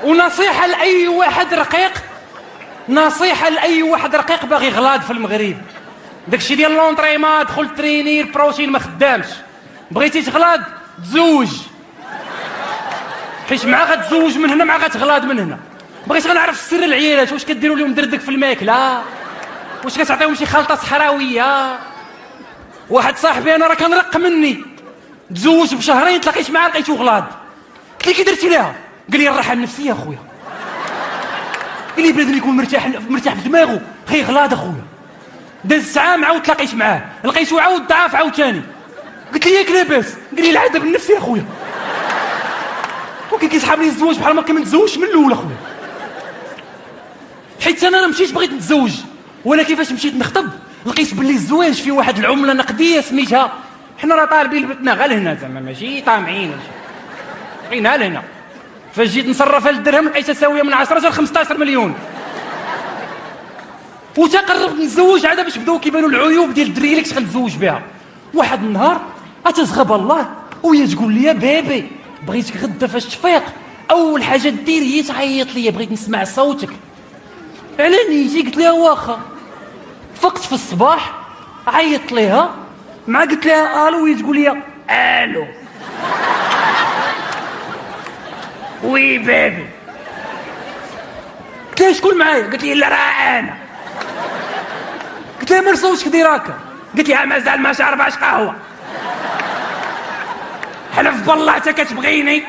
ونصيحة لأي واحد رقيق، نصيحة لأي واحد رقيق باغي يغلاض في المغرب، داكشي ديال لونطريما دخل تريني البروتين ما خدامش، بغيتي تغلاض تزوج، حيت مع غتزوج من هنا مع غتغلاض من هنا. بغيت غنعرف السر العيالات، واش كديروا لهم دردك في الماكله، واش كتعطيهم شي خلطه صحراويه. واحد صاحبي انا راه كان رق مني، تزوج بشهرين تلاقيت معاه لقيتو غلاض، قلت لي كي درتي لها؟ قال لي الراحه النفسيه اخويا. قال لي بنادم يكون مرتاح في دماغه خي غلاض اخويا. داز عام عاود تلاقيت معاه لقيتو عاود ضعف عاوتاني، قلت لي ياك لاباس؟ قال لي العذاب النفسي اخويا. وكي كيسحب لي الزواج بحال ما كان متزوجش من الاول اخويا. حيت انا مشيت بغيت نتزوج، ولكن فاش مشيت نخطب لقيت باللي الزواج فيه واحد العمله نقديه سميتها، حنا راه طالبين البتنا غير لهنا زعما ماشي طامعين ولا شي، عينها لهنا. فاش جيت نصرفها للدرهم لقيتها ساويه من 10 حتى ل 15 مليون. وتا قربت نتزوج عاد باش بداو كيبانوا العيوب ديال الدريه اللي كنت غنتزوج بها. واحد النهار اتزغب الله وهي تقول لي بيبي بغيتك غدا فاش تفيق اول حاجه دير هي تعيط لي، بغيت نسمع صوتك. على نيتي قلت لها واخا. فقت في الصباح عيطت ليها، مع قلت لها الو وهي تقول لي الو. وي بيبي. قلت لها شكون معايا؟ قالت لي لا راه انا. قلت لها مال صوتك دير هكا؟ قالت لي مازال ما شرباش قهوه. حلف بالله حتى كتبغيني